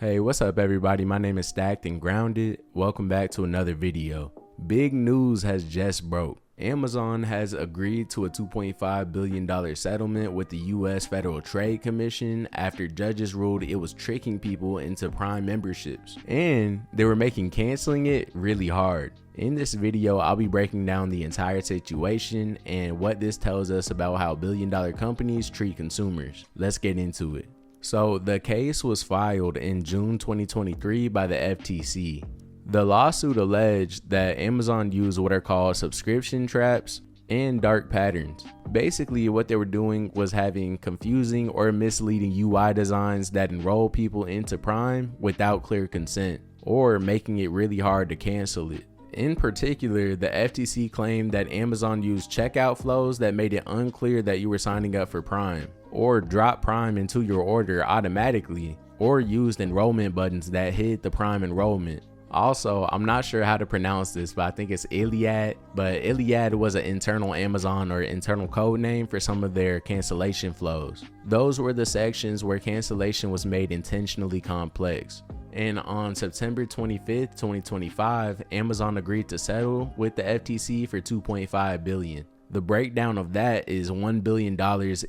Hey, what's up everybody? My name is Stacked and Grounded. Welcome back to another video. Big news has just broke. Amazon has agreed to a $2.5 billion settlement with the US Federal Trade Commission after judges ruled it was tricking people into Prime memberships, and they were making canceling it really hard. In this video, I'll be breaking down the entire situation and what this tells us about how billion-dollar companies treat consumers. Let's get into it. So the case was filed in June 2023 by the FTC. The lawsuit alleged that Amazon used what are called subscription traps and dark patterns. Basically, what they were doing was having confusing or misleading UI designs that enroll people into Prime without clear consent, or making it really hard to cancel it. In particular, the FTC claimed that Amazon used checkout flows that made it unclear that you were signing up for Prime, or dropped Prime into your order automatically, or used enrollment buttons that hid the Prime enrollment. Also, I'm not sure how to pronounce this, but I think it's Iliad, but Iliad was an internal Amazon or internal code name for some of their cancellation flows. Those were the sections where cancellation was made intentionally complex. And on September 25th, 2025, Amazon agreed to settle with the FTC for $2.5 billion. The breakdown of that is $1 billion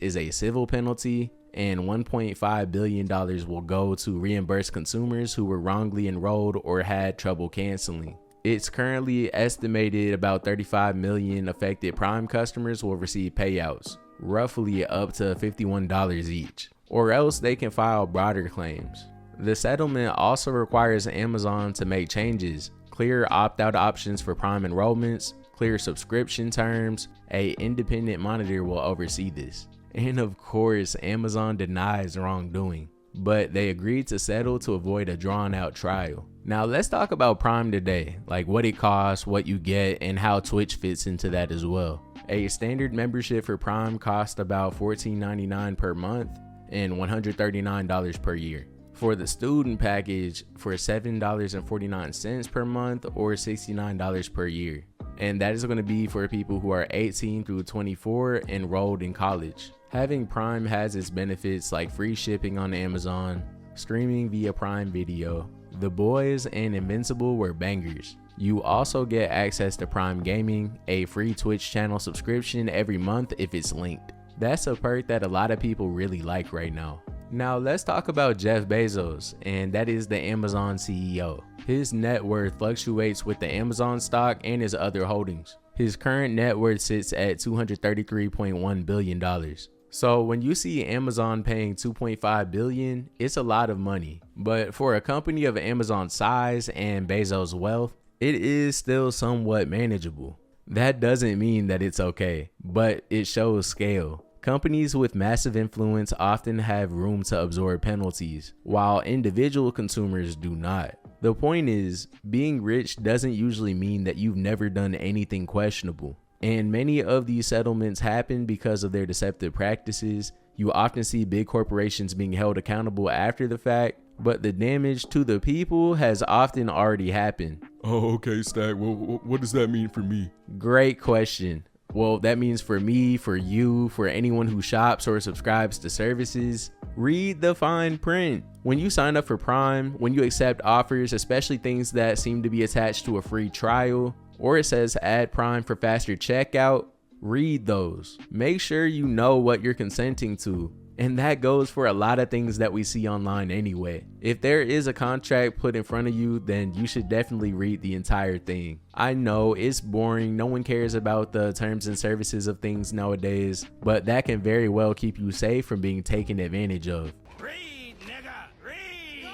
is a civil penalty, and $1.5 billion will go to reimburse consumers who were wrongly enrolled or had trouble canceling. It's currently estimated about 35 million affected Prime customers will receive payouts, roughly up to $51 each, or else they can file broader claims. The settlement also requires Amazon to make changes, clear opt-out options for Prime enrollments, clear subscription terms. An independent monitor will oversee this. And of course, Amazon denies wrongdoing, but they agreed to settle to avoid a drawn-out trial. Now let's talk about Prime today, like what it costs, what you get, and how Twitch fits into that as well. A standard membership for Prime costs about $14.99 per month and $139 per year. For the student package, for $7.49 per month or $69 per year. And that is going to be for people who are 18 through 24 enrolled in college. Having Prime has its benefits like free shipping on Amazon, streaming via Prime Video. The Boys and Invincible were bangers. You also get access to Prime Gaming, a free Twitch channel subscription every month if it's linked. That's a perk that a lot of people really like right now. Now let's talk about Jeff Bezos, and that is the Amazon CEO. His net worth fluctuates with the Amazon stock and his other holdings. His current net worth sits at $233.1 billion. So when you see Amazon paying $2.5 billion, it's a lot of money. But for a company of Amazon's size and Bezos' wealth, it is still somewhat manageable. That doesn't mean that it's okay, but it shows scale. Companies with massive influence often have room to absorb penalties, while individual consumers do not. The point is, being rich doesn't usually mean that you've never done anything questionable. And many of these settlements happen because of their deceptive practices. You often see big corporations being held accountable after the fact, but the damage to the people has often already happened. Oh, okay, Stack. Well, what does that mean for me? Great question. Well, that means for me, for you, for anyone who shops or subscribes to services, read the fine print. When you sign up for Prime, when you accept offers, especially things that seem to be attached to a free trial, or it says add Prime for faster checkout, read those. Make sure you know what you're consenting to. And that goes for a lot of things that we see online anyway. If there is a contract put in front of you, then you should definitely read the entire thing. I know it's boring, no one cares about the terms and services of things nowadays, but that can very well keep you safe from being taken advantage of. Read, nigga, read!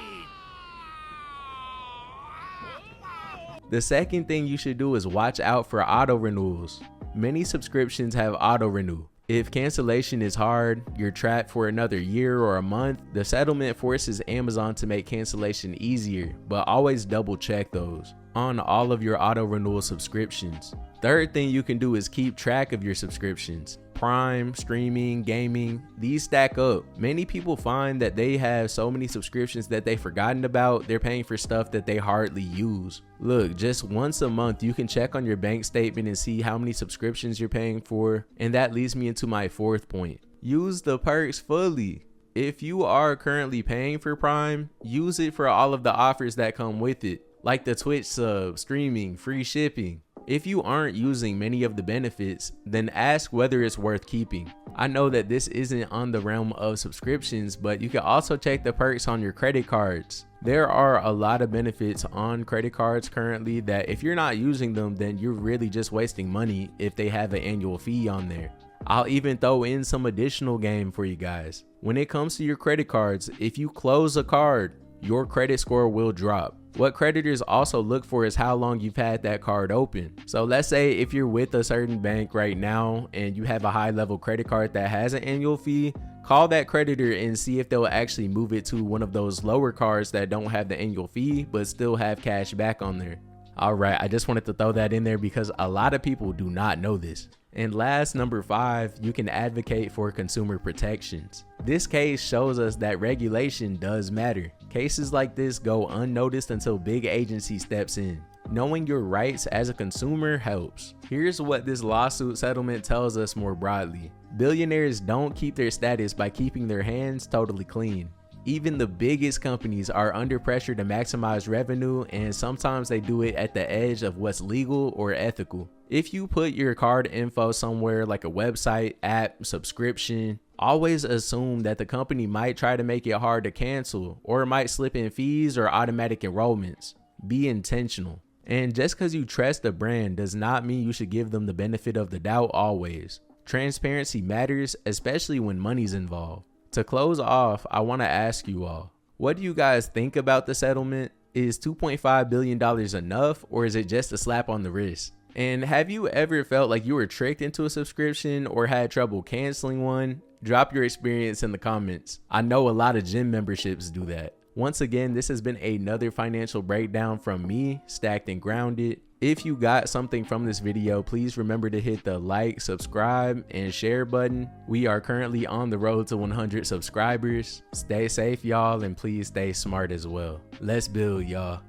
The second thing you should do is watch out for auto renewals. Many subscriptions have auto renew. If cancellation is hard, you're trapped for another year or a month, the settlement forces Amazon to make cancellation easier, but always double check those on all of your auto renewal subscriptions. Third thing you can do is keep track of your subscriptions. Prime, streaming, gaming, these stack up. Many people find that they have so many subscriptions that they've forgotten about. They're paying for stuff that they hardly use. Look, just once a month, you can check on your bank statement and see how many subscriptions you're paying for. And that leads me into my fourth point. Use the perks fully. If you are currently paying for Prime, use it for all of the offers that come with it, like the Twitch sub, streaming, free shipping. If you aren't using many of the benefits, then ask whether it's worth keeping. I know that this isn't on the realm of subscriptions, but you can also check the perks on your credit cards. There are a lot of benefits on credit cards currently that if you're not using them, then you're really just wasting money if they have an annual fee on there. I'll even throw in some additional game for you guys. When it comes to your credit cards, if you close a card, your credit score will drop. What creditors also look for is how long you've had that card open. So let's say if you're with a certain bank right now and you have a high level credit card that has an annual fee, call that creditor and see if they'll actually move it to one of those lower cards that don't have the annual fee but still have cash back on there. Alright, I just wanted to throw that in there because a lot of people do not know this. And last, number 5, you can advocate for consumer protections. This case shows us that regulation does matter. Cases like this go unnoticed until big agency steps in. Knowing your rights as a consumer helps. Here's what this lawsuit settlement tells us more broadly. Billionaires don't keep their status by keeping their hands totally clean. Even the biggest companies are under pressure to maximize revenue, and sometimes they do it at the edge of what's legal or ethical. If you put your card info somewhere like a website, app, subscription, always assume that the company might try to make it hard to cancel, or it might slip in fees or automatic enrollments. Be intentional. And just because you trust a brand does not mean you should give them the benefit of the doubt always. Transparency matters, especially when money's involved. To close off, I want to ask you all, what do you guys think about the settlement? Is $2.5 billion enough, or is it just a slap on the wrist? And have you ever felt like you were tricked into a subscription or had trouble canceling one? Drop your experience in the comments. I know a lot of gym memberships do that. Once again, this has been another financial breakdown from me, Stacked and Grounded. If you got something from this video, please remember to hit the like, subscribe, and share button. We are currently on the road to 100 subscribers. Stay safe, y'all, and please stay smart as well. Let's build, y'all.